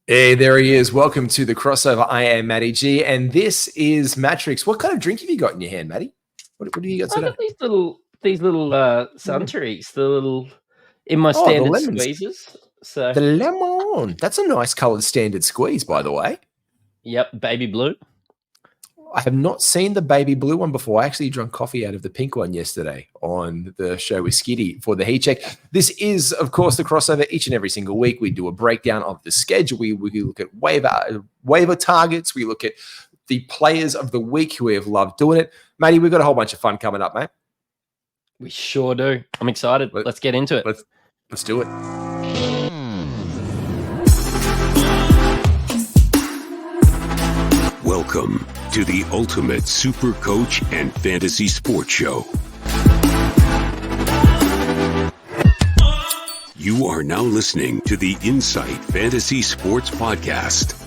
Hey, there he is. Welcome to the crossover. I am Matty G, and this is Mattrix. What kind of drink have you got in your hand, Matty? What do you got I today? got these little Suntories, the little in my Oh, the standard lemons. squeezes. So The lemon. That's a nice coloured standard squeeze, by the way. yep, baby blue. I have not seen the baby blue one before. I actually drank coffee out of the pink one yesterday on the show with Skitty for the heat check. This is, of course, the crossover. Each and every single week, we do a breakdown of the schedule. We look at waiver targets. We look at the players of the week who have loved doing it. Matty, we've got a whole bunch of fun coming up, mate. We sure do. I'm excited. Let's get into it. Let's do it. Welcome to the Ultimate Super Coach and Fantasy Sports Show. You are now listening to the Insight Fantasy Sports Podcast.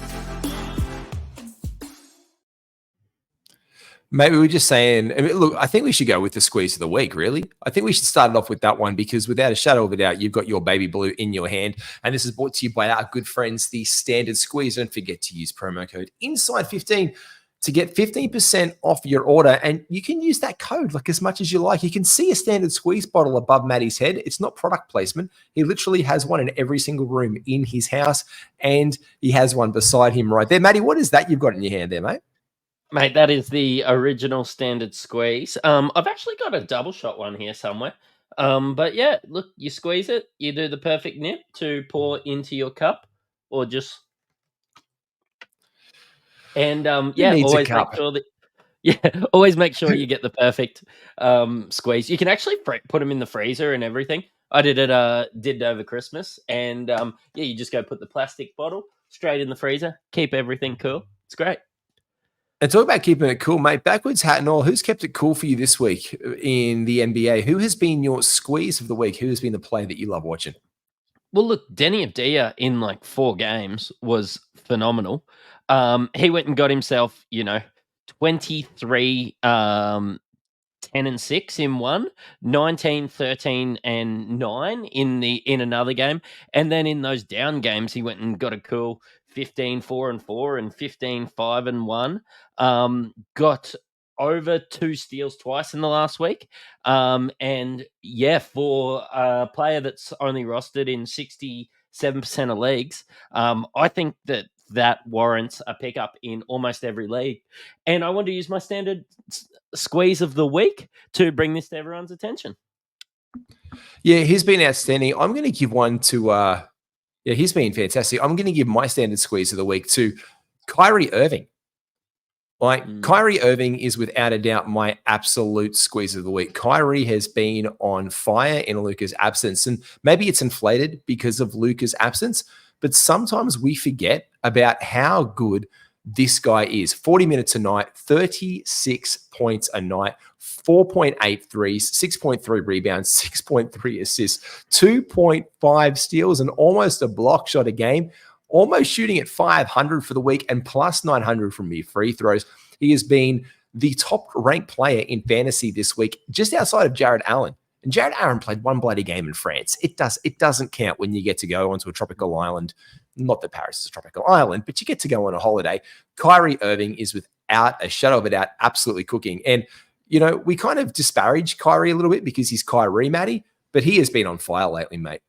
Maybe we're just saying, look, I think we should go with the squeeze of the week, really. I think we should start it off with that one because without a shadow of a doubt, you've got your baby blue in your hand. And this is brought to you by our good friends, the Standard Squeeze. Don't forget to use promo code INSIDE15 to get 15% off your order. And you can use that code like as much as you like. You can see a Standard Squeeze bottle above Matty's head. It's not product placement. He literally has one in every single room in his house. And he has one beside him right there. Matty, what is that you've got in your hand there, mate? Mate, that is the original standard squeeze. I've actually got a double shot one here somewhere. But yeah, look, you squeeze it, you do the perfect nip to pour into your cup, or just always make sure that always make sure you get the perfect squeeze. You can actually put them in the freezer and everything. I did it over Christmas, and you just go put the plastic bottle straight in the freezer, keep everything cool. It's great. And talk about keeping it cool, mate. Backwards hat and all, who's kept it cool for you this week in the NBA? Who has been your squeeze of the week? Who has been the player that you love watching? Well, look, Denny Avdia in like 4 games was phenomenal. He went and got himself, 23 10 and 6 in one, 19, 13 and 9 in another game. And then in those down games, he went and got a cool 15, 4 and 4 and 15, 5 and 1. Got over 2 steals twice in the last week. And yeah, for a player that's only rostered in 67% of leagues, I think that warrants a pickup in almost every league. And I want to use my standard squeeze of the week to bring this to everyone's attention. Yeah, he's been outstanding. I'm going to give one to, he's been fantastic. I'm going to give my standard squeeze of the week to Kyrie Irving. Kyrie Irving is without a doubt my absolute squeeze of the week. Kyrie has been on fire in Luka's absence, and maybe it's inflated because of Luka's absence, but sometimes we forget about how good this guy is. 40 minutes a night, 36 points a night, 4.8 threes, 6.3 rebounds, 6.3 assists, 2.5 steals, and almost a block shot a game. Almost shooting at 500 for the week and plus 900 from mere free throws. He has been the top-ranked player in fantasy this week, just outside of Jared Allen. And Jared Allen played one bloody game in France. It doesn't count when you get to go onto a tropical island. Not that Paris is a tropical island, but you get to go on a holiday. Kyrie Irving is without a shadow of a doubt absolutely cooking. And, we kind of disparage Kyrie a little bit because he's Kyrie, Matty, but he has been on fire lately, mate.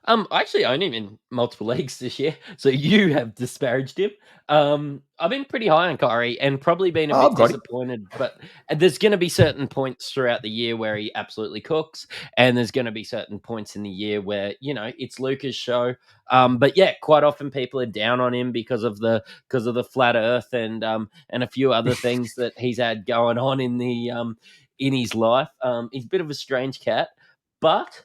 I actually own him in multiple leagues this year, so you have disparaged him. I've been pretty high on Kyrie and probably been a bit disappointed, but there's going to be certain points throughout the year where he absolutely cooks, and there's going to be certain points in the year where, it's Luka's show. But yeah, quite often people are down on him because of the flat earth and a few other things that he's had going on in in his life. He's a bit of a strange cat, but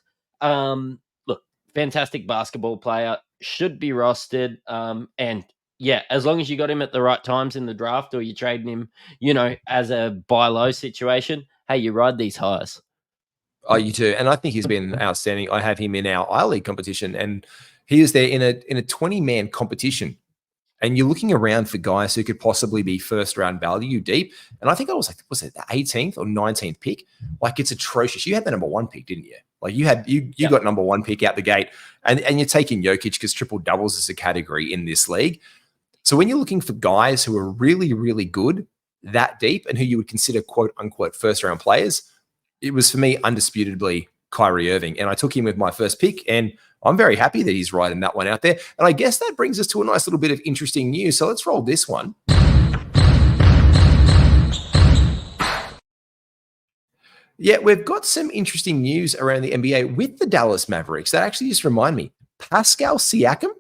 fantastic basketball player, should be rostered. And yeah, as long as you got him at the right times in the draft or you're trading him, as a buy low situation, hey, you ride these highs. Oh, you do. And I think he's been outstanding. I have him in our I-League competition, and he is there in a 20-man competition. And you're looking around for guys who could possibly be first-round value deep. And I think I was it the 18th or 19th pick? Like, it's atrocious. You had the number 1 pick, didn't you? Like you got number one pick out the gate, and you're taking Jokic because triple doubles is a category in this league. So when you're looking for guys who are really, really good that deep and who you would consider quote unquote first round players, it was for me undisputably Kyrie Irving. And I took him with my first pick, and I'm very happy that he's riding that one out there. And I guess that brings us to a nice little bit of interesting news. So let's roll this one. Yeah, we've got some interesting news around the NBA with the Dallas Mavericks. That actually just remind me, Pascal Siakam,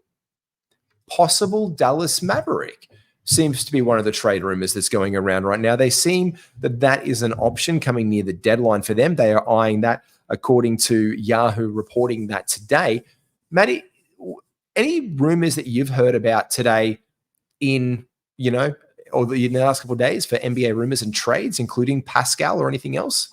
possible Dallas Maverick, seems to be one of the trade rumors that's going around right now. They seem that is an option coming near the deadline for them. They are eyeing that, according to Yahoo reporting that today. Matty, any rumors that you've heard about today in the last couple of days for NBA rumors and trades, including Pascal or anything else?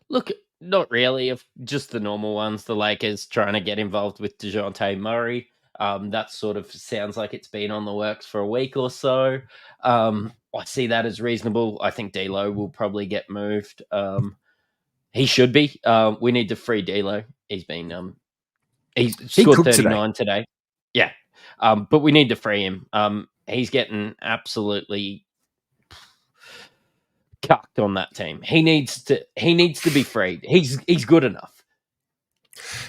Look, not really. Of just the normal ones. The Lakers trying to get involved with DeJounte Murray. That sort of sounds like it's been on the works for a week or so. I see that as reasonable. I think D'Lo will probably get moved. He should be. We need to free D'Lo. He's been he scored 39 today. Yeah, but we need to free him. He's getting absolutely cucked on that team. He needs to be freed. He's good enough.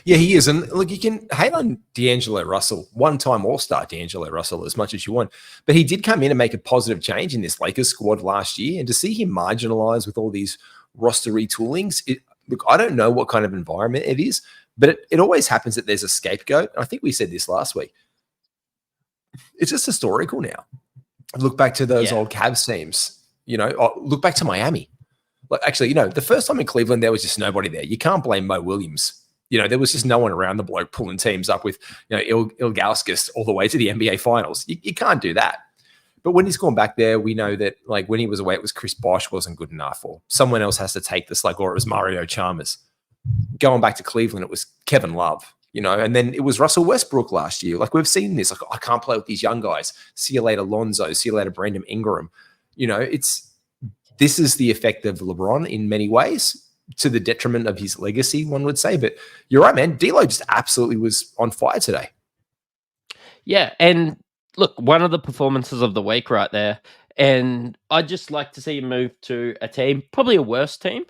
Yeah, he is. And look, you can hate on D'Angelo Russell, one-time All-Star D'Angelo Russell, as much as you want. But he did come in and make a positive change in this Lakers squad last year. And to see him marginalized with all these roster retoolings, look, I don't know what kind of environment it is, but it always happens that there's a scapegoat. I think we said this last week. It's just historical now. Look back to those old Cavs teams. Look back to Miami. Like, actually, the first time in Cleveland, there was just nobody there. You can't blame Mo Williams. There was just no one around the bloke pulling teams up with, Ilgauskas all the way to the NBA Finals. You can't do that. But when he's gone back there, we know that, like, when he was away, it was Chris Bosh wasn't good enough, or someone else has to take this, or it was Mario Chalmers. Going back to Cleveland, it was Kevin Love, and then it was Russell Westbrook last year. Like, we've seen this. Like, I can't play with these young guys. See you later, Lonzo. See you later, Brandon Ingram. This is the effect of LeBron in many ways, to the detriment of his legacy, one would say. But you're right, man. D'Lo just absolutely was on fire today. Yeah, and look, one of the performances of the week right there. And I'd just like to see him move to a team, probably a worse team.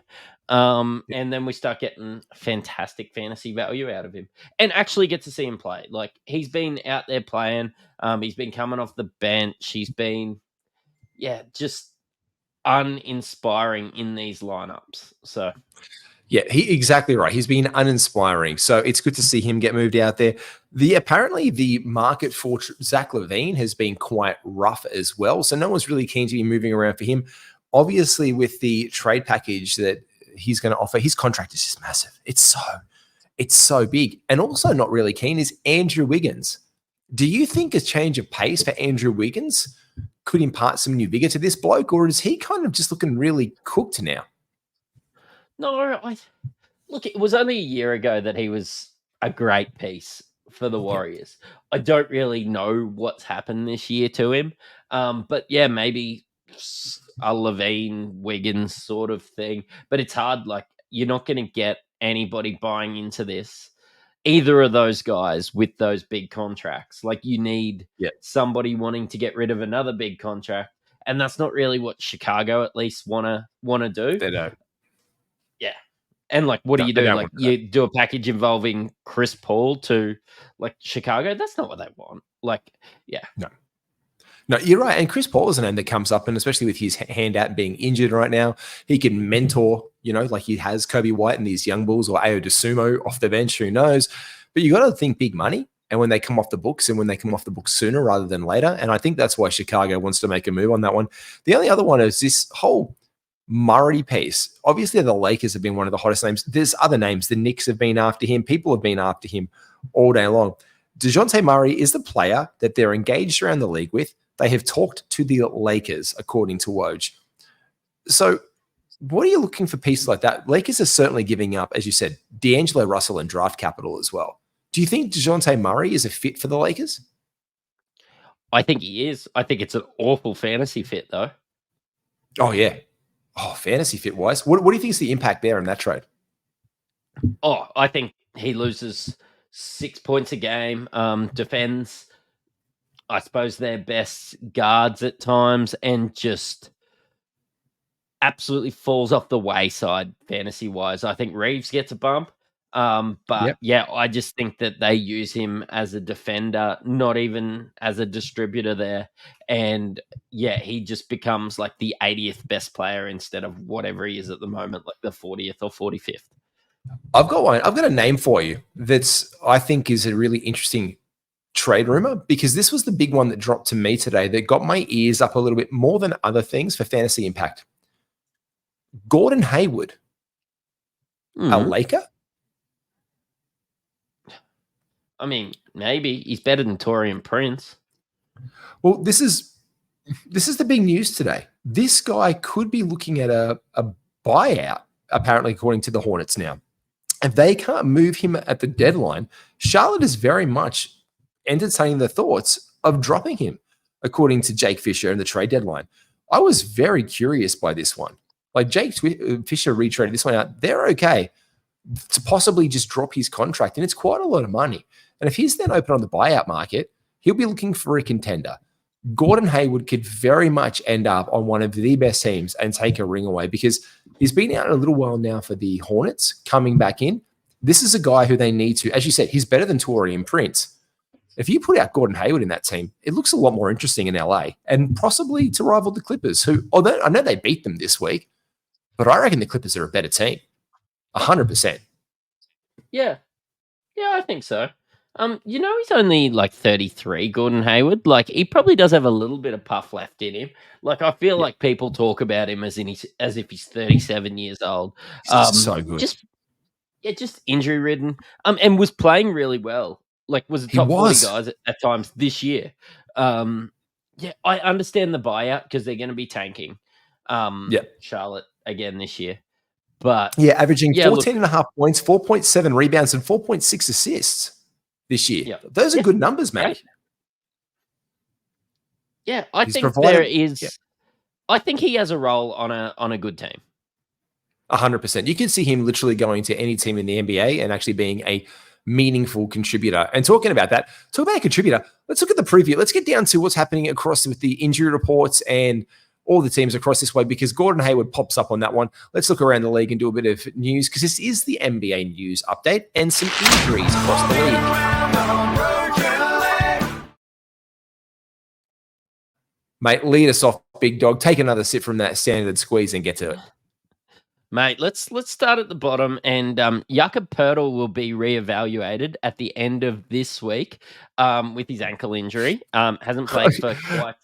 And then we start getting fantastic fantasy value out of him and actually get to see him play. Like, he's been out there playing. He's been coming off the bench. He's been, just uninspiring in these lineups. So he exactly right. He's been uninspiring. So it's good to see him get moved out there. Apparently the market for Zach LaVine has been quite rough as well. So no one's really keen to be moving around for him. Obviously, with the trade package that he's going to offer, his contract is just massive. It's so big. And also not really keen is Andrew Wiggins. Do you think a change of pace for Andrew Wiggins could impart some new vigor to this bloke, or is he kind of just looking really cooked now? No, look, it was only a year ago that he was a great piece for the Warriors. I don't really know what's happened this year to him. But maybe a LaVine, Wiggins sort of thing. But it's hard. Like, you're not going to get anybody buying into this, either of those guys with those big contracts. Like, you need somebody wanting to get rid of another big contract. And that's not really what Chicago at least want to do. They don't. Yeah. And like, what do you do? Like, you do a package involving Chris Paul to like Chicago? That's not what they want. Like, No, you're right. And Chris Paul is a name that comes up, and especially with his hand out and being injured right now, he can mentor, like he has Kobe White and these young bulls, or Ayo DeSumo off the bench, who knows? But you got to think big money, and when they come off the books, and when they come off the books sooner rather than later. And I think that's why Chicago wants to make a move on that one. The only other one is this whole Murray piece. Obviously, the Lakers have been one of the hottest names. There's other names. The Knicks have been after him. People have been after him all day long. DeJounte Murray is the player that they're engaged around the league with. They have talked to the Lakers, according to Woj. So what are you looking for pieces like that? Lakers are certainly giving up, as you said, D'Angelo Russell and draft capital as well. Do you think DeJounte Murray is a fit for the Lakers? I think he is. I think it's an awful fantasy fit, though. Oh, yeah. Oh, fantasy fit-wise. What do you think is the impact there in that trade? Oh, I think he loses 6 points a game, defends, I suppose, their best guards at times, and just absolutely falls off the wayside fantasy-wise. I think Reeves gets a bump, but Yep. yeah, I just think that they use him as a defender, not even as a distributor there, and yeah, he just becomes like the 80th best player instead of whatever he is at the moment, like the 40th or 45th. I've got one. I've got a name for you that's I think is a really interesting trade rumor, because this was the big one that dropped to me today that got my ears up a little bit more than other things for fantasy impact. Gordon Hayward, a Laker? I mean, maybe he's better than Torian Prince. Well, this is the big news today. This guy could be looking at a buyout, apparently, according to the Hornets now. If they can't move him at the deadline, Charlotte is very much entertaining the thoughts of dropping him, according to Jake Fisher and the trade deadline. I was very curious by this one. Like, Jake Fisher retraded this one out. They're okay to possibly just drop his contract, and it's quite a lot of money. And if he's then open on the buyout market, he'll be looking for a contender. Gordon Hayward could very much end up on one of the best teams and take a ring away, because he's been out a little while now for the Hornets, coming back in. This is a guy who they need to, as you said, he's better than Torian Prince. If you put out Gordon Hayward in that team, it looks a lot more interesting in LA, and possibly to rival the Clippers, who, although I know they beat them this week, but I reckon the Clippers are a better team. 100%. Yeah. Yeah, I think so. He's only like 33, Gordon Hayward. Like, he probably does have a little bit of puff left in him. Like, I feel like people talk about him as if he's 37 years old. So good. Just injury ridden. And was playing really well. Like, was a top 40 guys at times this year. Yeah, I understand the buyout because they're going to be tanking. Charlotte again this year. But yeah, averaging 14.5 points, 4.7 rebounds, and 4.6 assists this year. Yeah. Those are good numbers, mate. Right. Yeah, I think there is. Yeah. I think he has a role on a good team. 100%. You can see him literally going to any team in the NBA and actually being a meaningful contributor. And talk about a contributor, let's look at the preview. Let's get down to what's happening across with the injury reports and all the teams across this way, because Gordon Hayward pops up on that one. Let's look around the league and do a bit of news, because this is the NBA news update and some injuries across the league. Mate, lead us off, big dog. Take another sip from that standard squeeze and get to it. Mate, let's start at the bottom, and Jakob Poeltl will be reevaluated at the end of this week with his ankle injury. Hasn't played for quite...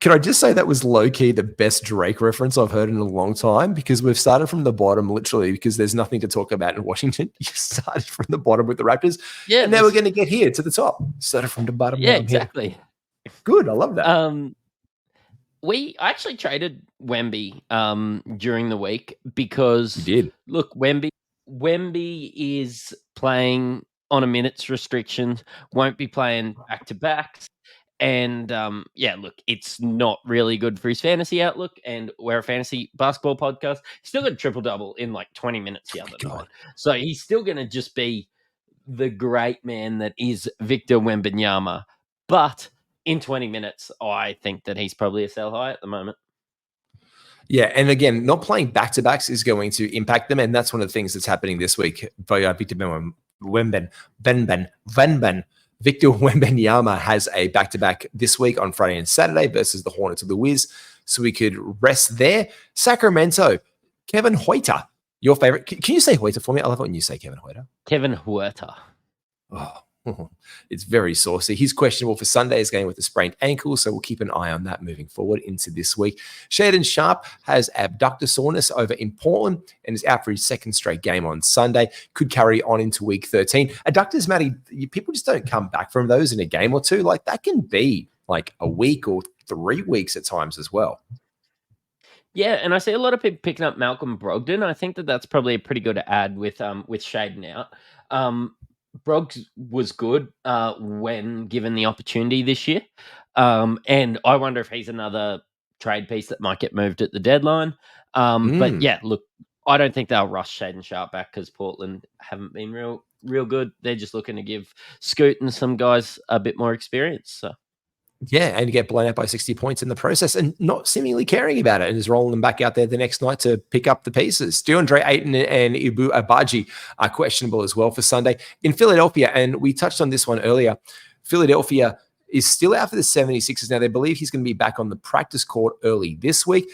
Can I just say that was low-key the best Drake reference I've heard in a long time, because we've started from the bottom, literally, because there's nothing to talk about in Washington. You started from the bottom with the Raptors, and now we're going to get here to the top. Started from the bottom. Yeah, exactly. Here. Good, I love that. I actually traded Wemby during the week because, you did. Look, Wemby is playing on a minutes restriction, won't be playing back-to-backs. And look, it's not really good for his fantasy outlook. And we're a fantasy basketball podcast. He's still got a triple-double in like 20 minutes the other night. So he's still going to just be the great man that is Victor Wembanyama. But in 20 minutes, I think that he's probably a sell high at the moment. Yeah, and again, not playing back-to-backs is going to impact them. And that's one of the things that's happening this week. Victor Wembanyama has a back-to-back this week on Friday and Saturday versus the Hornets of the Wiz, so we could rest there. Sacramento, Kevin Huerter, your favorite. Can you say Huerter for me? I love it when you say Kevin Huerter. Kevin Huerter. Oh, it's very saucy. He's questionable for Sunday's game with a sprained ankle, so we'll keep an eye on that moving forward into this week. Shaedon Sharpe has abductor soreness over in Portland and is out for his second straight game on Sunday. Could carry on into week 13. Adductors, Matty, people just don't come back from those in a game or two. Like, that can be like a week or 3 weeks at times as well. Yeah, and I see a lot of people picking up Malcolm Brogdon. I think that that's probably a pretty good add with Shaedon out. Broggs was good when given the opportunity this year. And I wonder if he's another trade piece that might get moved at the deadline. But yeah, look, I don't think they'll rush Shaden Sharp back because Portland haven't been real good. They're just looking to give Scoot and some guys a bit more experience. So. Yeah, and you get blown out by 60 points in the process and not seemingly caring about it and just rolling them back out there the next night to pick up the pieces. DeAndre Ayton and Ibu Abaji are questionable as well for Sunday. In Philadelphia, and we touched on this one earlier, Philadelphia is still out for the 76ers. Now, they believe he's going to be back on the practice court early this week.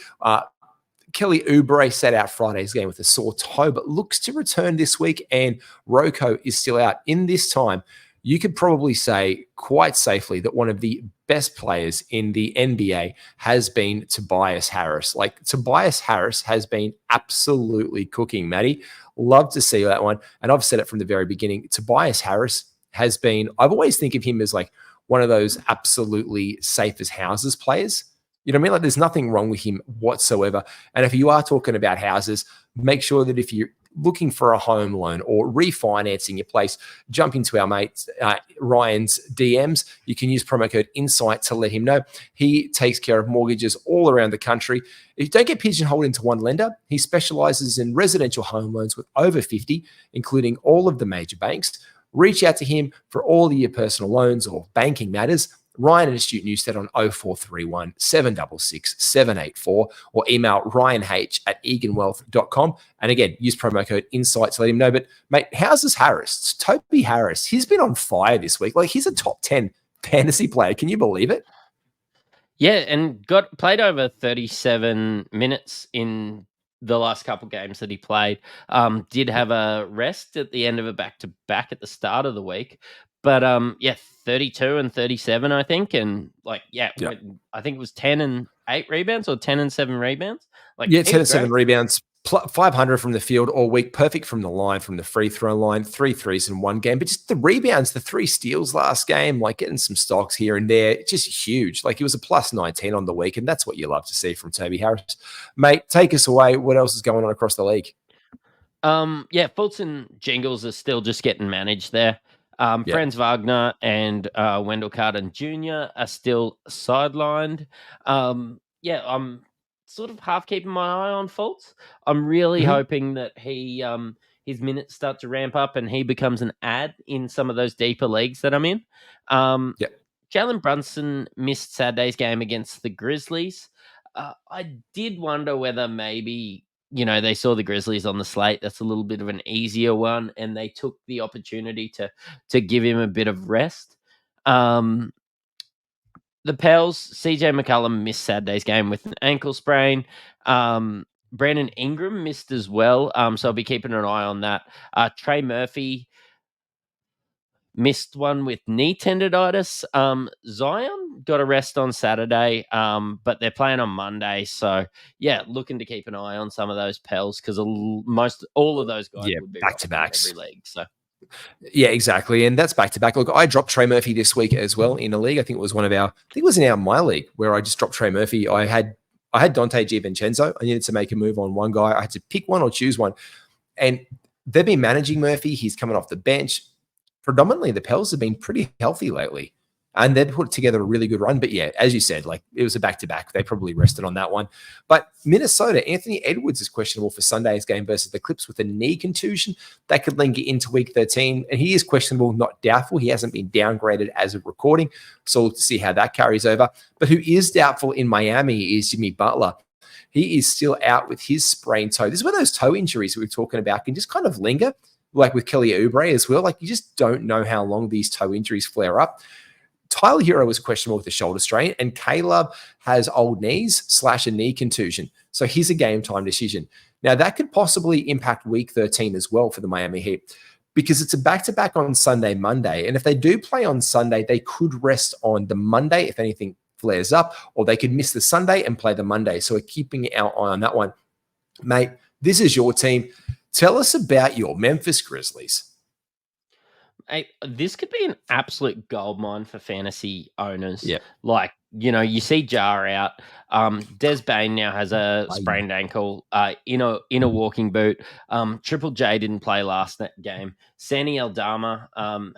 Kelly Oubre sat out Friday's game with a sore toe, but looks to return this week, and Rocco is still out. In this time, you could probably say quite safely that one of the best players in the NBA has been Tobias Harris. Like, Tobias Harris has been absolutely cooking, Matty. Love to see that one. And I've said it from the very beginning. Tobias Harris has been, I've always think of him as like one of those absolutely safe as houses players. You know what I mean? Like, there's nothing wrong with him whatsoever. And if you are talking about houses, make sure that if you're looking for a home loan or refinancing your place, jump into our mate Ryan's DMs. You can use promo code INSIGHT to let him know. He takes care of mortgages all around the country. If you don't get pigeonholed into one lender, he specializes in residential home loans with over 50, including all of the major banks. Reach out to him for all of your personal loans or banking matters. Ryan and Astute Newstead on 0431 766 784 or email ryanh@eganwealth.com. And again, use promo code INSIGHT to let him know. But mate, how's this Harris? Toby Harris, he's been on fire this week. Like, he's a top 10 fantasy player. Can you believe it? Yeah, and played over 37 minutes in the last couple games that he played. Did have a rest at the end of a back-to-back at the start of the week. But 32 and 37, I think. And I think it was 10 and 8 rebounds or 10 and 7 rebounds. 10 and 7 rebounds. 500 from the field all week, perfect from the line, from the free throw line, 3 threes in one game. But just the rebounds, the 3 steals last game, like getting some stocks here and there, just huge. Like, it was a plus 19 on the week, and that's what you love to see from Toby Harris. Mate, take us away. What else is going on across the league? Fultz and Jingles are still just getting managed there. Franz Wagner and Wendell Carter Jr. are still sidelined. I'm sort of half keeping my eye on Fultz. I'm really hoping that he his minutes start to ramp up and he becomes an ad in some of those deeper leagues that I'm in. Jalen Brunson missed Saturday's game against the Grizzlies. I did wonder whether maybe, they saw the Grizzlies on the slate. That's a little bit of an easier one, and they took the opportunity to give him a bit of rest. The Pels, CJ McCollum missed Saturday's game with an ankle sprain. Brandon Ingram missed as well, so I'll be keeping an eye on that. Trey Murphy missed one with knee tendonitis. Zion got a rest on Saturday, but they're playing on Monday. So, looking to keep an eye on some of those Pels because all of those guys would be back-to-backs every league. So. Yeah, exactly. And that's back-to-back. Look, I dropped Trey Murphy this week as well in a league. I think it was in my league where I just dropped Trey Murphy. I had Dante DiVincenzo. I needed to make a move on one guy. I had to pick one or choose one. And they've been managing Murphy. He's coming off the bench. Predominantly, the Pels have been pretty healthy lately. And they'd put together a really good run. But yeah, as you said, it was a back-to-back. They probably rested on that one. But Minnesota, Anthony Edwards is questionable for Sunday's game versus the Clips with a knee contusion. That could linger into week 13. And he is questionable, not doubtful. He hasn't been downgraded as of recording. So we'll see how that carries over. But who is doubtful in Miami is Jimmy Butler. He is still out with his sprained toe. This is one of those toe injuries that we're talking about can just kind of linger, like with Kelly Oubre as well. You just don't know how long these toe injuries flare up. Tyler Hero was questionable with a shoulder strain, and Caleb has old knees / a knee contusion. So he's a game time decision. Now, that could possibly impact week 13 as well for the Miami Heat because it's a back-to-back on Sunday, Monday. And if they do play on Sunday, they could rest on the Monday if anything flares up, or they could miss the Sunday and play the Monday. So we're keeping our eye on that one. Mate, this is your team. Tell us about your Memphis Grizzlies. This could be an absolute goldmine for fantasy owners. Yeah. You see Jar out. Des Bain now has a sprained ankle in a walking boot. Triple J didn't play last game. Sani Eldama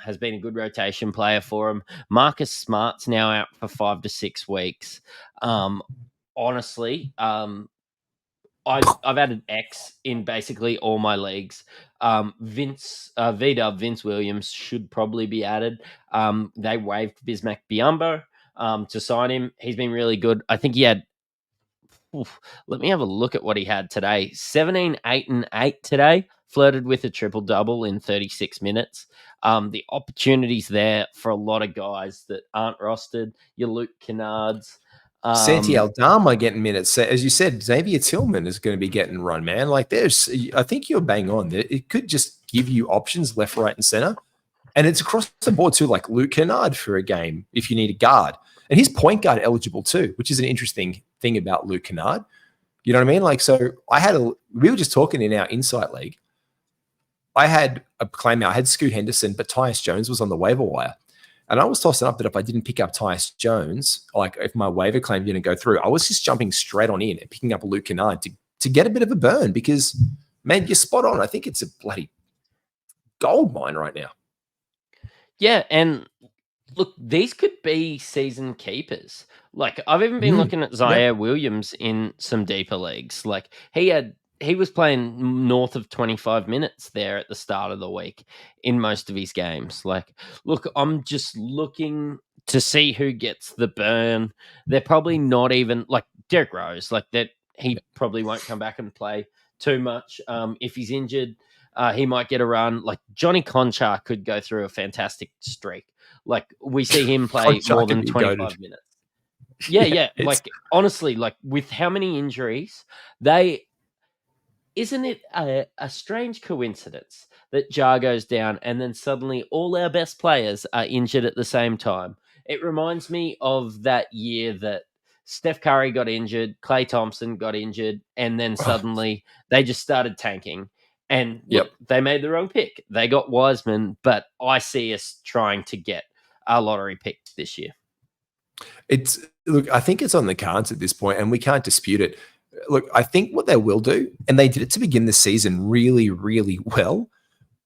has been a good rotation player for him. Marcus Smart's now out for 5 to 6 weeks. Honestly, I've added X in basically all my leagues. Vince Williams should probably be added. They waived Bismack Biyombo to sign him. He's been really good. I think he had. Let me have a look at what he had today. 17, 8, and 8 today. Flirted with a triple-double in 36 minutes. The opportunities there for a lot of guys that aren't rostered. Your Luke Kennards. Santi Aldama getting minutes. As you said, Xavier Tillman is going to be getting run, man. Like I think you're bang on. It could just give you options left, right, and center. And it's across the board too, like Luke Kennard for a game if you need a guard. And he's point guard eligible too, which is an interesting thing about Luke Kennard. You know what I mean? Like, so we were just talking in our Insight League. I had a claim out. I had Scoot Henderson, but Tyus Jones was on the waiver wire. And I was tossing up that if I didn't pick up Tyus Jones, like if my waiver claim didn't go through, I was just jumping straight on in and picking up Luke Kennard to get a bit of a burn because, man, you're spot on. I think it's a bloody gold mine right now. Yeah, and look, these could be season keepers. Like I've even been looking at Zaire Williams in some deeper leagues. Like he was playing north of 25 minutes there at the start of the week in most of his games. Like, look, I'm just looking to see who gets the burn. They're probably not even like Derrick Rose, like that. He probably won't come back and play too much. If he's injured, he might get a run. Like Johnny Conchar could go through a fantastic streak. Like we see him play more than 25 minutes. Yeah. Like honestly, like with how many injuries, isn't it a strange coincidence that Jar goes down and then suddenly all our best players are injured at the same time? It reminds me of that year that Steph Curry got injured, Klay Thompson got injured, and then suddenly they just started tanking. And look, they made the wrong pick. They got Wiseman, but I see us trying to get a lottery pick this year. Look, I think it's on the cards at this point, and we can't dispute it. Look, I think what they will do, and they did it to begin the season really, really well.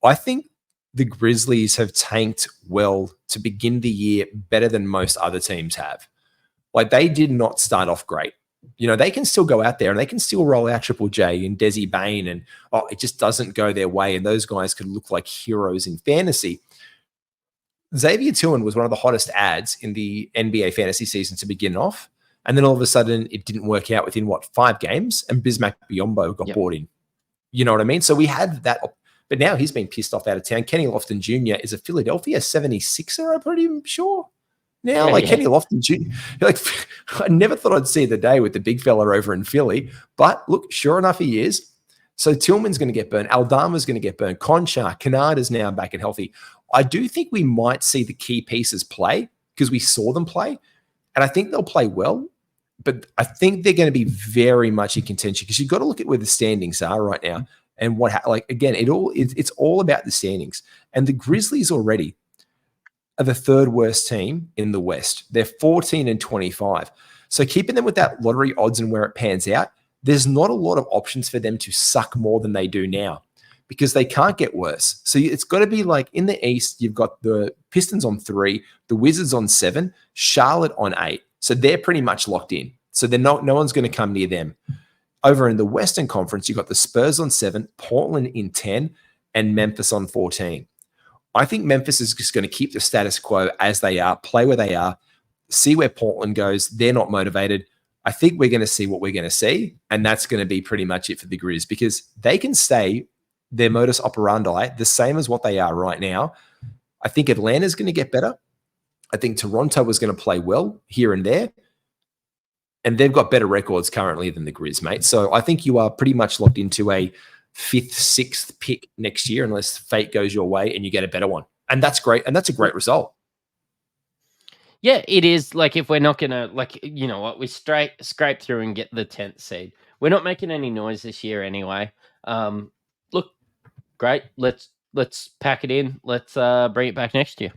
I think the Grizzlies have tanked well to begin the year better than most other teams have. Like they did not start off great. You know, they can still go out there and they can still roll out Triple J and Desi Bane, and it just doesn't go their way. And those guys could look like heroes in fantasy. Xavier Tillman was one of the hottest ads in the NBA fantasy season to begin off. And then all of a sudden, it didn't work out within, 5 games? And Bismack Biyombo got bought in. You know what I mean? So we had that. But now he's been pissed off out of town. Kenny Lofton Jr. is a Philadelphia 76er, I'm pretty sure. Now, Kenny Lofton Jr., like, I never thought I'd see the day with the big fella over in Philly. But look, sure enough, he is. So Tillman's going to get burned. Aldama's going to get burned. Conchar, Kennard is now back and healthy. I do think we might see the key pieces play because we saw them play. And I think they'll play well. But I think they're going to be very much in contention because you've got to look at where the standings are right now. And it's all about the standings. And the Grizzlies already are the third worst team in the West. They're 14-25. So keeping them with that lottery odds and where it pans out, there's not a lot of options for them to suck more than they do now because they can't get worse. So it's got to be like in the East, you've got the Pistons on 3, the Wizards on 7, Charlotte on 8. So they're pretty much locked in. So no one's going to come near them. Over in the Western Conference, you've got the Spurs on 7, Portland in 10, and Memphis on 14. I think Memphis is just going to keep the status quo as they are, play where they are, see where Portland goes. They're not motivated. I think we're going to see what we're going to see, and that's going to be pretty much it for the Grizz because they can stay their modus operandi the same as what they are right now. I think Atlanta's going to get better. I think Toronto is going to play well here and there, and they've got better records currently than the Grizz, mate. So I think you are pretty much locked into a 5th, 6th pick next year unless fate goes your way and you get a better one. And that's great. And that's a great result. Yeah, it is. Like if we're not going to, like, you know what, we scrape through and get the 10th seed. We're not making any noise this year anyway. Look, great. Let's pack it in. Let's bring it back next year.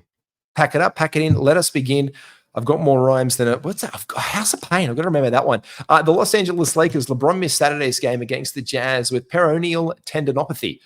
Pack it up, pack it in. Let us begin. I've got more rhymes than what's that? House of Pain. I've got to remember that one. The Los Angeles Lakers. LeBron missed Saturday's game against the Jazz with peroneal tendinopathy.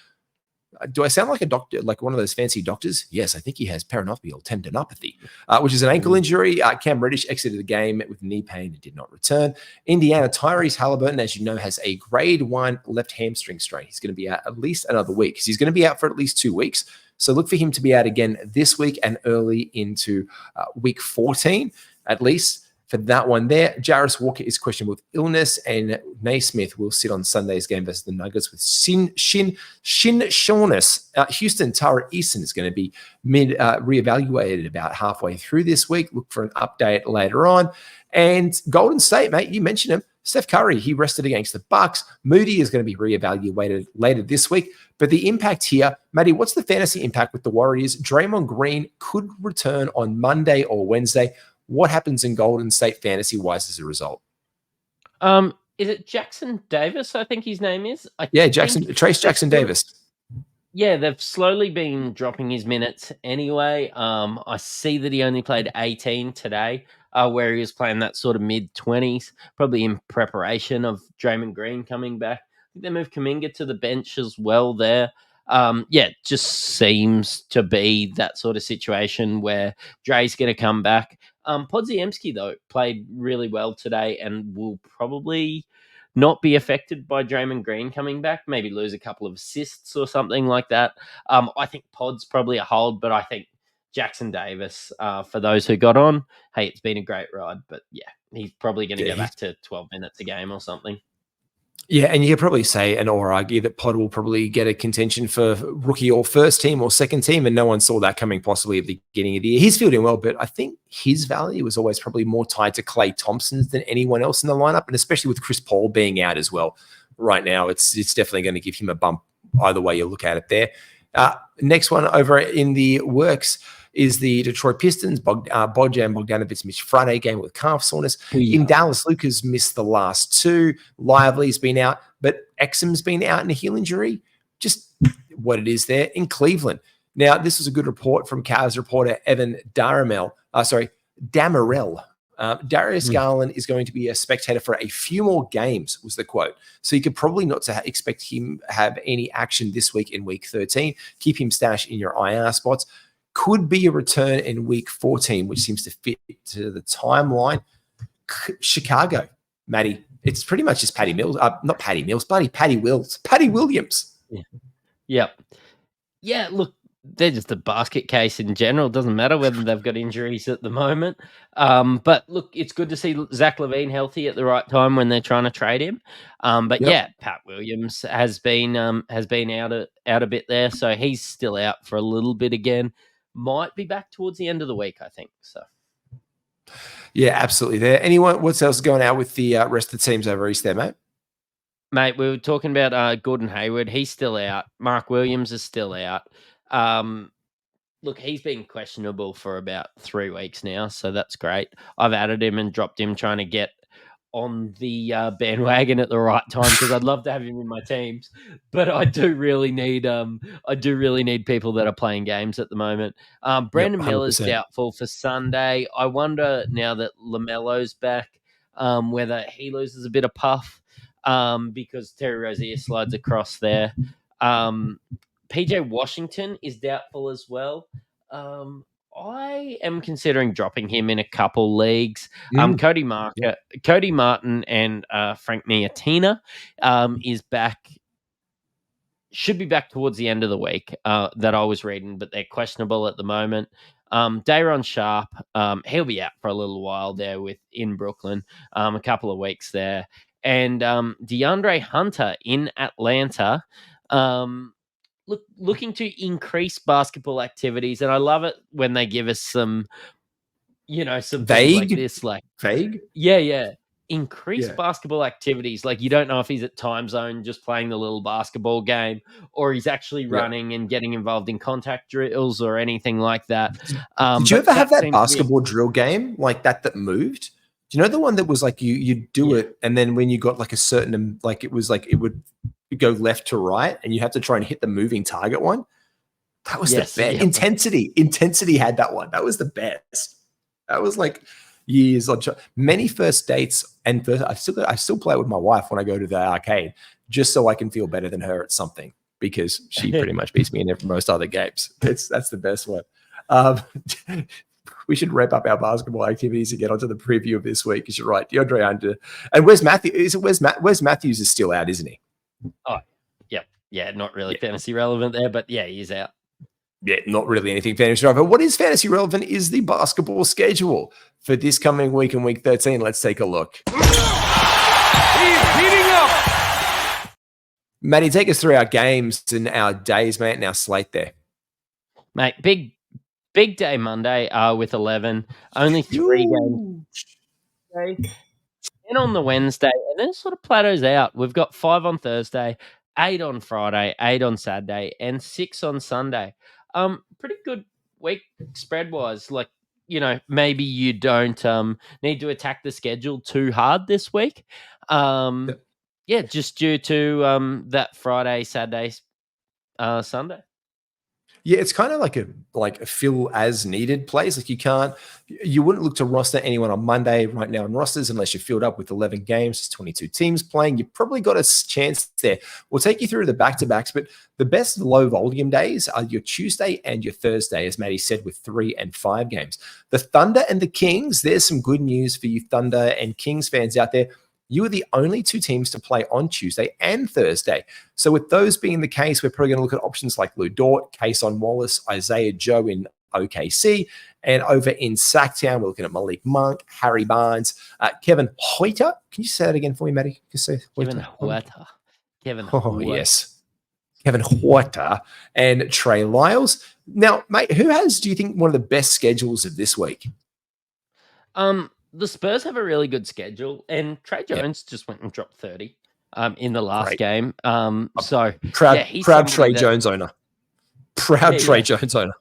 Do I sound like a doctor, like one of those fancy doctors? Yes, I think he has peronopial tendinopathy, which is an ankle injury. Cam Reddish exited the game with knee pain and did not return. Indiana, Tyrese Halliburton, as you know, has a grade 1 left hamstring strain. He's going to be out at least another week because he's going to be out for at least 2 weeks. So look for him to be out again this week and early into week 14, at least. For that one there, Jarris Walker is questionable with illness, and Naismith will sit on Sunday's game versus the Nuggets with shin soreness. Houston, Tara Eason is going to be reevaluated about halfway through this week. Look for an update later on. And Golden State, mate, you mentioned him. Steph Curry, he rested against the Bucks. Moody is going to be reevaluated later this week. But the impact here, Matty, what's the fantasy impact with the Warriors? Draymond Green could return on Monday or Wednesday. What happens in Golden State fantasy-wise as a result? Is it Jackson Davis, I think his name is? Trace Jackson Davis. Yeah, they've slowly been dropping his minutes anyway. I see that he only played 18 today, where he was playing that sort of mid-20s, probably in preparation of Draymond Green coming back. I think they moved Kuminga to the bench as well there. It just seems to be that sort of situation where Dre's going to come back. Podziemski, though, played really well today and will probably not be affected by Draymond Green coming back, maybe lose a couple of assists or something like that. I think Pod's probably a hold, but I think Jackson Davis, for those who got on, hey, it's been a great ride. But yeah, he's probably going to go back to 12 minutes a game or something. Yeah, and you could probably say or argue that Pod will probably get a contention for rookie or first team or second team, and no one saw that coming possibly at the beginning of the year. He's fielding well, but I think his value was always probably more tied to Klay Thompson's than anyone else in the lineup, and especially with Chris Paul being out as well right now, it's definitely going to give him a bump either way you look at it there. Next one over in the works is the Detroit Pistons. Bojan Bogdanovic missed Friday game with calf soreness. Yeah. In Dallas, Luka's missed the last 2. Lively's been out, but Exum's been out in a heel injury. Just what it is there in Cleveland. Now, this was a good report from Cavs reporter Evan Damarel. Darius Garland is going to be a spectator for a few more games, was the quote. So you could probably not expect him to have any action this week in week 13. Keep him stashed in your IR spots. Could be a return in week 14, which seems to fit to the timeline. Chicago, Matty, it's pretty much just Patty Williams. Yeah, look, they're just a basket case in general. It doesn't matter whether they've got injuries at the moment. But look, it's good to see Zach LaVine healthy at the right time when they're trying to trade him. Pat Williams has been out a bit there, so he's still out for a little bit again. Might be back towards the end of the week, I think. So, yeah, absolutely. There. Anyone? What's else going out with the rest of the teams over east there, mate? Mate, we were talking about Gordon Hayward. He's still out. Mark Williams is still out. Look, he's been questionable for about 3 weeks now, so that's great. I've added him and dropped him, trying to get on the bandwagon at the right time because I'd love to have him in my teams, but I do really need people that are playing games at the moment. Brandon Miller's doubtful for Sunday. I wonder now that LaMelo's back, whether he loses a bit of puff because Terry Rozier slides across there. PJ Washington is doubtful as well. I am considering dropping him in a couple leagues. Cody Martin and Frank Niatina is back. Should be back towards the end of the week that I was reading, but they're questionable at the moment. Day'Ron Sharp, he'll be out for a little while there in Brooklyn, a couple of weeks there. And DeAndre Hunter in Atlanta, looking to increase basketball activities, and I love it when they give us some vague like this, like vague. Yeah. Increase basketball activities. Like you don't know if he's at time zone just playing the little basketball game, or he's actually running and getting involved in contact drills or anything like that. Did you ever have that basketball drill game like that moved? Do you know the one that was like you do it, and then when you got like a certain, like it was like it would go left to right, and you have to try and hit the moving target one? That was the best. Yeah. Intensity had that one. That was the best. That was like years on many first dates, and I still play it with my wife when I go to the arcade, just so I can feel better than her at something, because she pretty much beats me in most other games. That's the best one. We should wrap up our basketball activities and get onto the preview of this week, because you're right. DeAndre Hunter. And Wes Matthews is still out, isn't he? Oh, yeah. Not really fantasy relevant there, but yeah, he's out. Yeah, not really anything fantasy relevant. What is fantasy relevant is the basketball schedule for this coming week in week 13. Let's take a look. He's heating up. Matty, take us through our games and our days, mate, and our slate there. Mate, big day Monday with 11. Only 3 games. 10 on the Wednesday, and then it sort of plateaus out. We've got 5 on Thursday, 8 on Friday, 8 on Saturday, and 6 on Sunday. Pretty good week spread-wise. Like, maybe you don't need to attack the schedule too hard this week. Just due to that Friday, Saturday, Sunday. Yeah, it's kind of like a fill as needed place. Like you wouldn't look to roster anyone on Monday right now in rosters unless you're filled up with 11 games, 22 teams playing. You've probably got a chance there. We'll take you through the back-to-backs, but the best low volume days are your Tuesday and your Thursday, as Matty said, with 3 and 5 games. The Thunder and the Kings, there's some good news for you Thunder and Kings fans out there. You are the only 2 teams to play on Tuesday and Thursday. So with those being the case, we're probably going to look at options like Lou Dort, Kayson Wallace, Isaiah Joe in OKC. And over in Sacktown, we're looking at Malik Monk, Harry Barnes, Kevin Huerter. Can you say that again for me, Matty? Kevin Huerter. Yes. Kevin Huerter and Trey Lyles. Now, mate, do you think, one of the best schedules of this week? The Spurs have a really good schedule, and Trey Jones just went and dropped 30 in the last game. So proud Trey Jones owner. Trey Jones owner.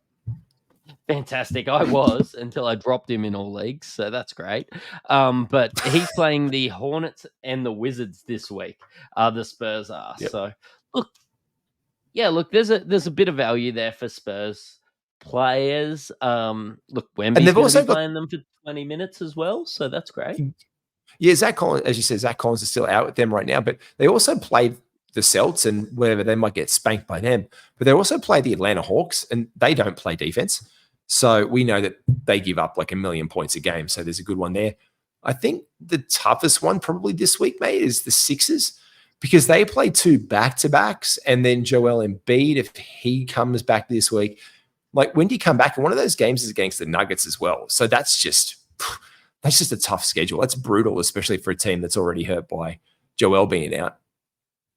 Fantastic. I was until I dropped him in all leagues, so that's great. But he's playing the Hornets and the Wizards this week. The Spurs are. Yep. So look, there's a bit of value there for Spurs players. Wemby's going to be playing them for 20 minutes as well, so that's great. Yeah, Zach Collins, as you said, Zach Collins is still out with them right now, but they also played the Celts, and whatever, they might get spanked by them, but they also play the Atlanta Hawks, and they don't play defense. So we know that they give up like 1 million points a game, so there's a good one there. I think the toughest one probably this week, mate, is the Sixers, because they play 2 back-to-backs, and then Joel Embiid, if he comes back this week, like, when do you come back? And one of those games is against the Nuggets as well. So that's just a tough schedule. That's brutal, especially for a team that's already hurt by Joel being out.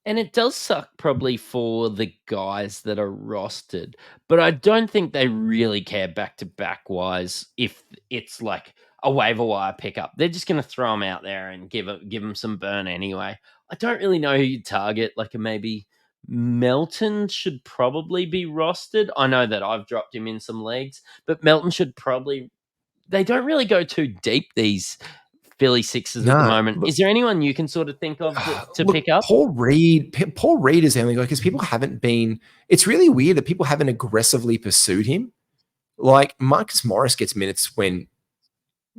And it does suck probably for the guys that are rostered, but I don't think they really care back-to-back wise if it's like a waiver wire pickup. They're just going to throw them out there and give them some burn anyway. I don't really know who you target, like maybe Melton should probably be rostered. I know that I've dropped him in some leagues, but Melton should probably... They don't really go too deep, these Philly Sixers at the moment. Is there anyone you can sort of think of to pick up? Paul Reed is the only guy, because people haven't been... It's really weird that people haven't aggressively pursued him. Like, Marcus Morris gets minutes when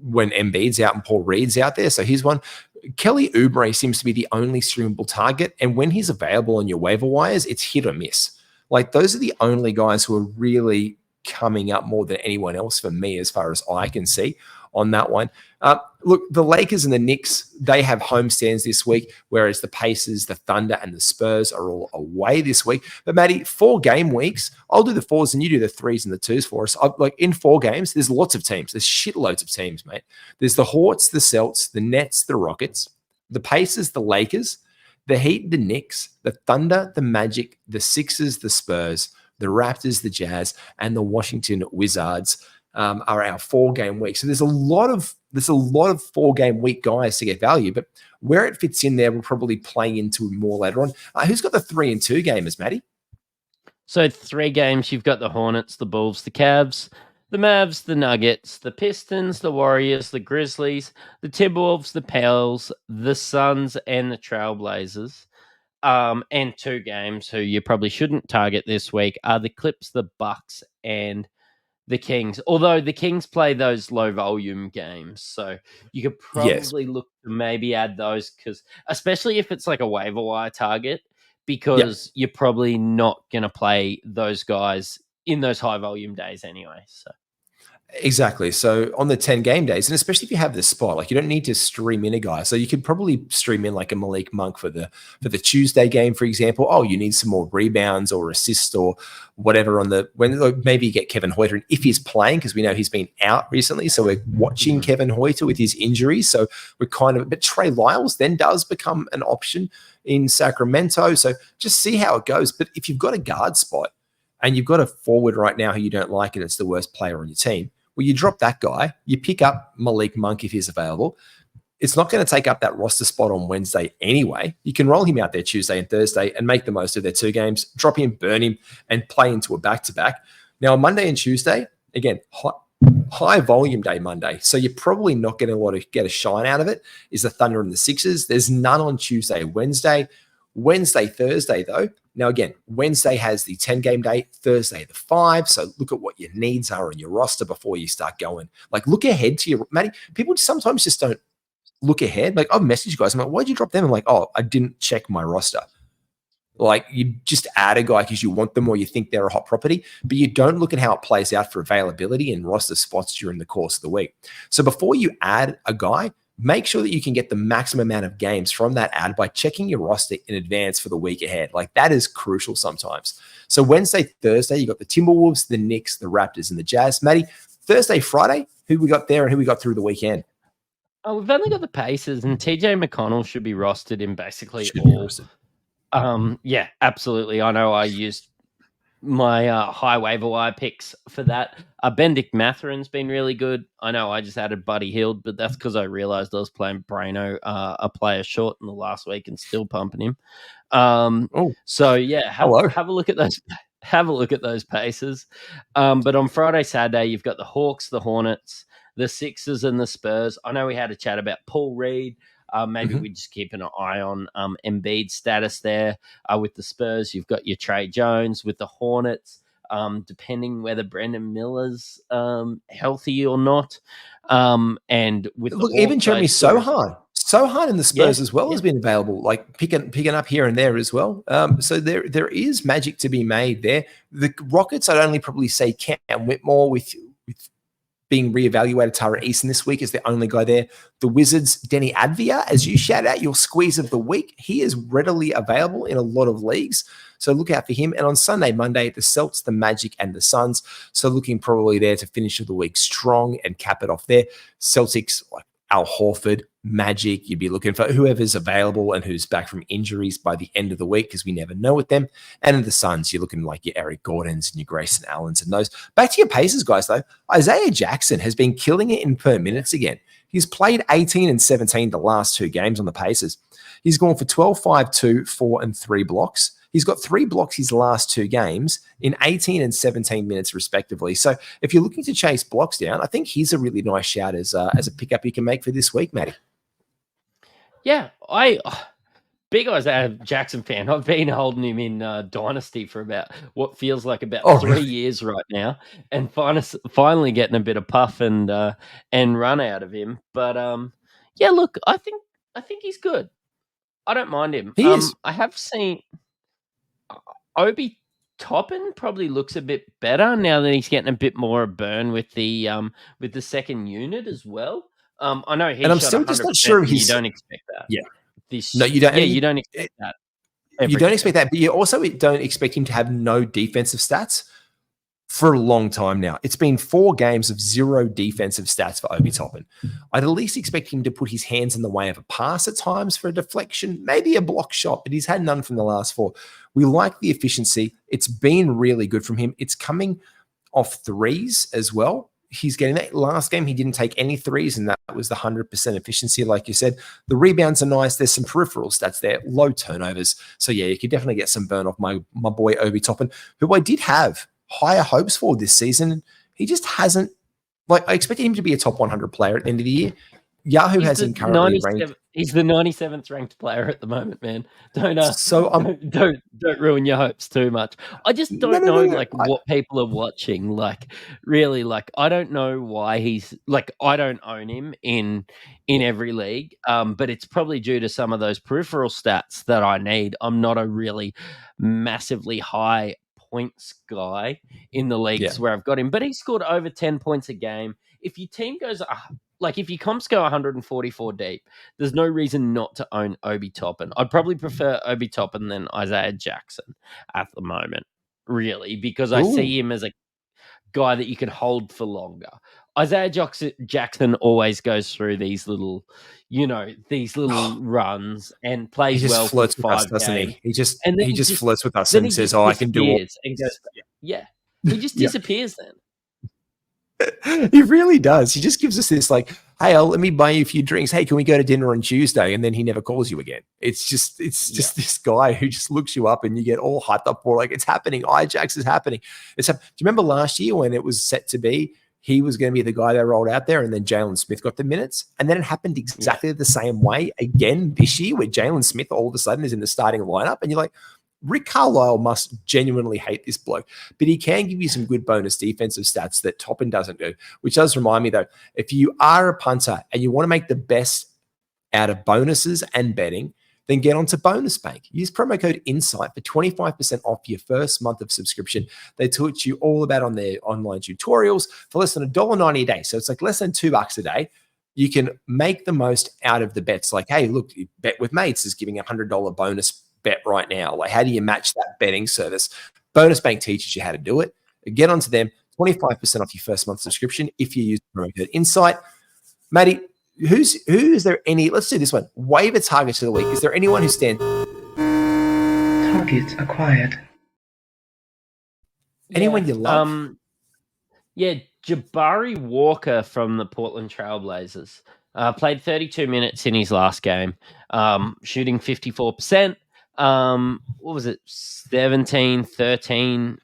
Embiid's out and Paul Reed's out there, so he's one. Kelly Oubre seems to be the only streamable target, and when he's available on your waiver wires, it's hit or miss. Like, those are the only guys who are really coming up more than anyone else for me, as far as I can see on that one. Look, the Lakers and the Knicks, they have homestands this week, whereas the Pacers, the Thunder, and the Spurs are all away this week. But Matty, 4 game weeks, I'll do the 4s and you do the 3s and the 2s for us. Like, in 4 games, there's lots of teams. There's shitloads of teams, mate. There's the Hawks, the Celts, the Nets, the Rockets, the Pacers, the Lakers, the Heat, the Knicks, the Thunder, the Magic, the Sixers, the Spurs, the Raptors, the Jazz, and the Washington Wizards are our 4 game week. So there's a lot of 4 game week guys to get value, but where it fits in there, we'll probably play into more later on. Who's got the 3 and 2 gamers, Matty? So 3 games, you've got the Hornets, the Bulls, the Cavs, the Mavs, the Nuggets, the Pistons, the Warriors, the Grizzlies, the Timberwolves, the Pels, the Suns, and the Trailblazers. And 2 games who you probably shouldn't target this week are the Clips, the Bucks, and the Kings. Although the Kings play those low volume games, so you could probably look to maybe add those, because especially if it's like a waiver wire target, because you're probably not going to play those guys in those high volume days anyway. So. Exactly. So on the 10 game days, and especially if you have the spot, like you don't need to stream in a guy. So you could probably stream in like a Malik Monk for the Tuesday game, for example. Oh, you need some more rebounds or assists or whatever when maybe you get Kevin Hoyter if he's playing, because we know he's been out recently. So we're watching Kevin Hoyter with his injuries. So we're but Trey Lyles then does become an option in Sacramento. So just see how it goes. But if you've got a guard spot and you've got a forward right now who you don't like and it's the worst player on your team, well, you drop that guy, you pick up Malik Monk if he's available. It's not going to take up that roster spot on Wednesday anyway. You can roll him out there Tuesday and Thursday and make the most of their 2 games, drop him, burn him, and play into a back-to-back. Now, on Monday and Tuesday, again, high volume day Monday, so you're probably not going to get a shine out of it, is the Thunder and the Sixers. There's none on Tuesday, Wednesday. Wednesday, Thursday, though. Now, again, Wednesday has the 10-game day, Thursday, the 5. So look at what your needs are on your roster before you start going. Like, look ahead to your – Matty, people sometimes just don't look ahead. Like, I've messaged you guys. I'm like, why'd you drop them? I'm like, oh, I didn't check my roster. Like, you just add a guy because you want them or you think they're a hot property, but you don't look at how it plays out for availability and roster spots during the course of the week. So before you add a guy, make sure that you can get the maximum amount of games from that ad by checking your roster in advance for the week ahead. Like, that is crucial sometimes. So Wednesday, Thursday, you got the Timberwolves, the Knicks, the Raptors, and the Jazz. Matty, Thursday, Friday, who we got there and who we got through the weekend? Oh, we've only got the Pacers, and TJ McConnell should be rostered in basically all. Yeah, absolutely. I know I used my high waiver wire picks for that. Benedict Matherin's been really good. I know I just added Buddy Hield, but that's because I realized I was playing Brano, a player short in the last week, and still pumping him. So yeah, have a look at those. Have a look at those Pacers. But on Friday, Saturday, you've got the Hawks, the Hornets, the Sixers, and the Spurs. I know we had a chat about Paul Reed. Maybe we just keep an eye on Embiid's status there. With the Spurs, you've got your Trey Jones. With the Hornets, depending whether Brendan Miller's healthy or not. And with even Jeremy Sohan in the Spurs as well has been available, like picking up here and there as well. So there is magic to be made there. The Rockets, I'd only probably say Cam Whitmore with being reevaluated. Tara Eason this week is the only guy there. The Wizards, Denny Advia, as you shout out, your squeeze of the week. He is readily available in a lot of leagues, so look out for him. And on Sunday, Monday, the Celtics, the Magic, and the Suns. So looking probably there to finish the week strong and cap it off there. Celtics, like Al Horford, Magic, you'd be looking for whoever's available and who's back from injuries by the end of the week, because we never know with them. And in the Suns, you're looking like your Eric Gordons and your Grayson Allens and those. Back to your Pacers, guys, though. Isaiah Jackson has been killing it in per minutes again. He's played 18 and 17 the last 2 games on the Pacers. He's gone for 12, 5, 2, 4, and 3 blocks. He's got 3 blocks his last 2 games in 18 and 17 minutes, respectively. So if you're looking to chase blocks down, I think he's a really nice shout as a pickup you can make for this week, Matty. Yeah, big Isaiah Jackson fan. I've been holding him in Dynasty for about what feels like about 3 years right now, and finally getting a bit of puff and run out of him. But yeah, look, I think he's good. I don't mind him. He is. I have seen Obi Toppin probably looks a bit better now that he's getting a bit more a burn with the second unit as well. I know he's and I'm still just not sure you don't expect that. Yeah. No, you don't. Yeah, you don't expect that. You don't expect that, but you also don't expect him to have no defensive stats for a long time now. It's been 4 games of 0 defensive stats for Obi Toppin. I'd at least expect him to put his hands in the way of a pass at times for a deflection, maybe a block shot, but he's had none from the last 4. We like the efficiency. It's been really good from him. It's coming off threes as well. He's getting that. Last game, he didn't take any threes, and that was the 100% efficiency, like you said. The rebounds are nice. There's some peripheral stats there, low turnovers. So, yeah, you could definitely get some burn off my boy Obi Toppin, who I did have higher hopes for this season. He just hasn't, I expected him to be a top 100 player at the end of the year. Yahoo has him currently ranked. He's the 97th ranked player at the moment, man. So Don't ruin your hopes too much. I just don't know, no. what people are watching. Like, really, I don't know why he's like. I don't own him in every league, but it's probably due to some of those peripheral stats that I need. I'm not a really massively high points guy in the leagues where I've got him, but he scored over 10 points a game. If your team goes if your comps go 144 deep, there's no reason not to own Obi Toppin. I'd probably prefer Obi Toppin than Isaiah Jackson at the moment, really, because I see him as a guy that you can hold for longer. Isaiah Jackson always goes through these little, runs and plays He just well for flirts with us, 5 doesn't games. he? He just And then he just flirts with us then and he says, just "Oh, I can do all." disappears and goes, yeah. He just disappears then. He really does. He just gives us this hey, let me buy you a few drinks. Hey, can we go to dinner on Tuesday? And then he never calls you again. It's just this guy who just looks you up and you get all hyped up for it's happening. Ajax is happening. Do you remember last year when it was set to be he was going to be the guy they rolled out there and then Jalen Smith got the minutes? And then it happened exactly the same way again this year where Jalen Smith all of a sudden is in the starting lineup and you're like, Rick Carlisle must genuinely hate this bloke, but he can give you some good bonus defensive stats that Toppin doesn't do, which does remind me, though, if you are a punter and you want to make the best out of bonuses and betting, then get onto Bonus Bank. Use promo code INSIGHT for 25% off your first month of subscription. They teach you all about on their online tutorials for less than $1.90 a day. So it's less than $2 a day. You can make the most out of the bets. Hey, look, Bet with Mates is giving $100 bonus bet right now. How do you match that betting service? Bonus Bank teaches you how to do it. Get onto them. 25% off your first month subscription if you use promo code INSIGHT. Matty, who is there any? Let's do this one. Waiver targets of the week. Is there anyone who stands? Targets acquired. Anyone you love? Jabari Walker from the Portland Trailblazers played 32 minutes in his last game, shooting 54%. What was it? 17, 13,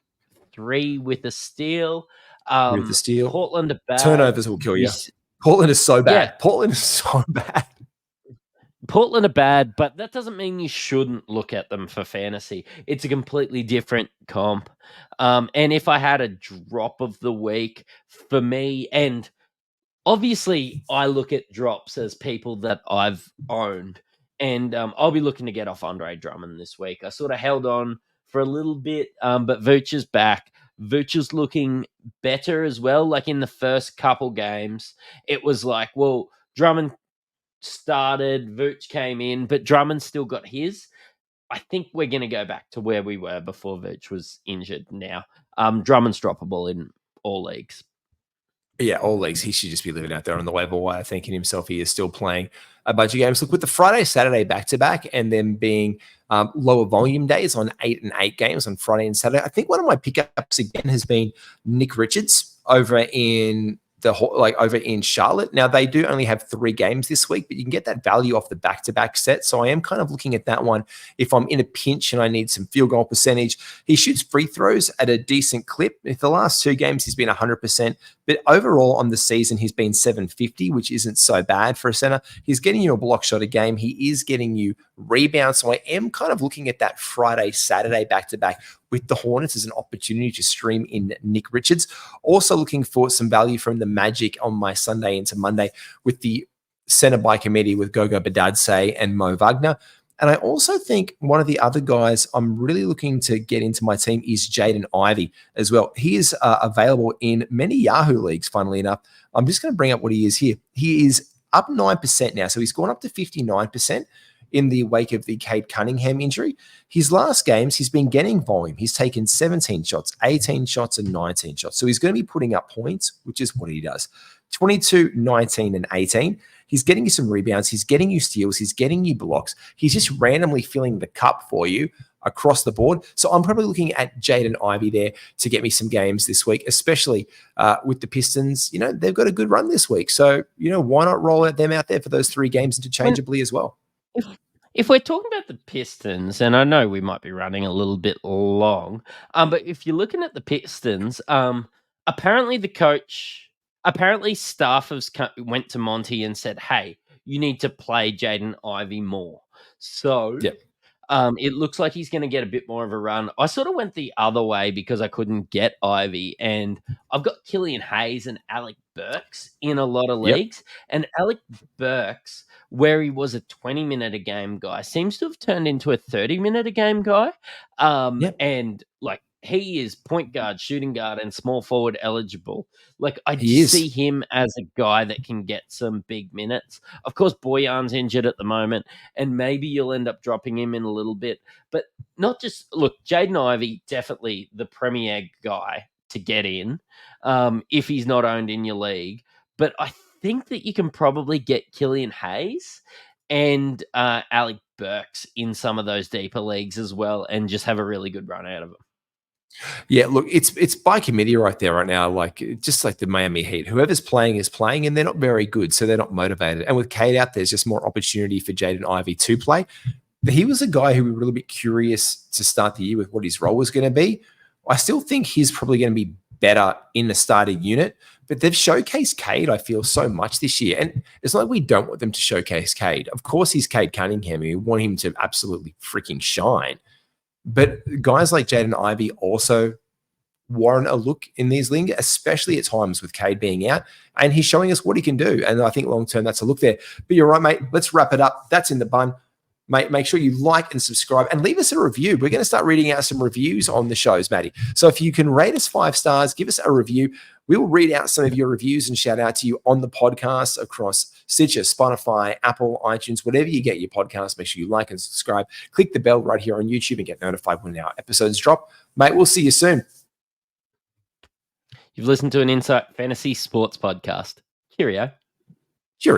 3 with a steal. With the steal. Portland are bad. Turnovers will kill you. Portland is so bad. Yeah. Portland is so bad. Portland are bad, but that doesn't mean you shouldn't look at them for fantasy. It's a completely different comp. And if I had a drop of the week for me, and obviously I look at drops as people that I've owned, and I'll be looking to get off Andre Drummond this week. I sort of held on for a little bit, but Vooch is back. Vooch is looking better as well. In the first couple games, it was Drummond started, Vooch came in, but Drummond still got his. I think we're going to go back to where we were before Vooch was injured now. Drummond's droppable in all leagues. Yeah, all leagues. He should just be living out there on the waiver wire thinking himself he is still playing a bunch of games. Look, with the Friday, Saturday back-to-back and then being lower volume days on 8 and 8 games on Friday and Saturday, I think one of my pickups again has been Nick Richards over in Charlotte. Now, they do only have 3 games this week, but you can get that value off the back-to-back set. So I am kind of looking at that one. If I'm in a pinch and I need some field goal percentage, he shoots free throws at a decent clip. If the last 2 games, he's been 100%, but overall on the season, he's been 750, which isn't so bad for a center. He's getting you a block shot a game. He is getting you rebounds. So I am kind of looking at that Friday, Saturday back-to-back with the Hornets as an opportunity to stream in Nick Richards. Also looking for some value from the Magic on my Sunday into Monday with the center by committee with Gogo Badadze and Mo Wagner. And I also think one of the other guys I'm really looking to get into my team is Jaden Ivey as well. He is available in many Yahoo leagues, funnily enough. I'm just going to bring up what he is here. He is up 9% now. So he's gone up to 59% in the wake of the Cade Cunningham injury. His last games, he's been getting volume. He's taken 17 shots, 18 shots, and 19 shots. So he's going to be putting up points, which is what he does. 22, 19, and 18. He's getting you some rebounds. He's getting you steals. He's getting you blocks. He's just randomly filling the cup for you across the board. So I'm probably looking at Jaden Ivey there to get me some games this week, especially with the Pistons. They've got a good run this week. So, why not roll them out there for those 3 games interchangeably as well? If we're talking about the Pistons, and I know we might be running a little bit long, but if you're looking at the Pistons, apparently staffers went to Monty and said, hey, you need to play Jaden Ivey more. So Yep. it looks like he's going to get a bit more of a run. I sort of went the other way because I couldn't get Ivy, and I've got Killian Hayes and Alec Burks in a lot of leagues. And Alec Burks, where he was a 20-minute-a-game guy, seems to have turned into a 30-minute-a-game guy. And like, he is point guard, shooting guard, and small forward eligible. Like, I see him as a guy that can get some big minutes. Of course, Boyan's injured at the moment, and maybe you'll end up dropping him in a little bit. But not just, look, Jaden Ivey, definitely the premier guy to get in if he's not owned in your league. But I think that you can probably get Killian Hayes and Alec Burks in some of those deeper leagues as well, and just have a really good run out of them. Yeah, look, it's by committee right there right now. Like, just like the Miami Heat, whoever's playing is playing, and they're not very good, so they're not motivated. And with Cade out, there's just more opportunity for Jaden Ivey to play. But he was a guy who we were a little bit curious to start the year with what his role was going to be. I still think he's probably going to be better in the starting unit, but they've showcased Cade, I feel, so much this year. And it's not like we don't want them to showcase Cade. Of course, he's Cade Cunningham. We want him to absolutely freaking shine. But guys like Jaden Ivey also warrant a look in these leagues, especially at times with Cade being out. And he's showing us what he can do. And I think long-term, that's a look there. But you're right, mate. Let's wrap it up. That's in the bun. Mate, make sure you like and subscribe and leave us a review. We're going to start reading out some reviews on the shows, Matty. So if you can rate us 5 stars, give us a review. We will read out some of your reviews and shout out to you on the podcast across Stitcher, Spotify, Apple, iTunes, whatever you get your podcast. Make sure you like and subscribe. Click the bell right here on YouTube and get notified when our episodes drop. Mate, we'll see you soon. You've listened to an Insight Fantasy Sports podcast. Cheerio.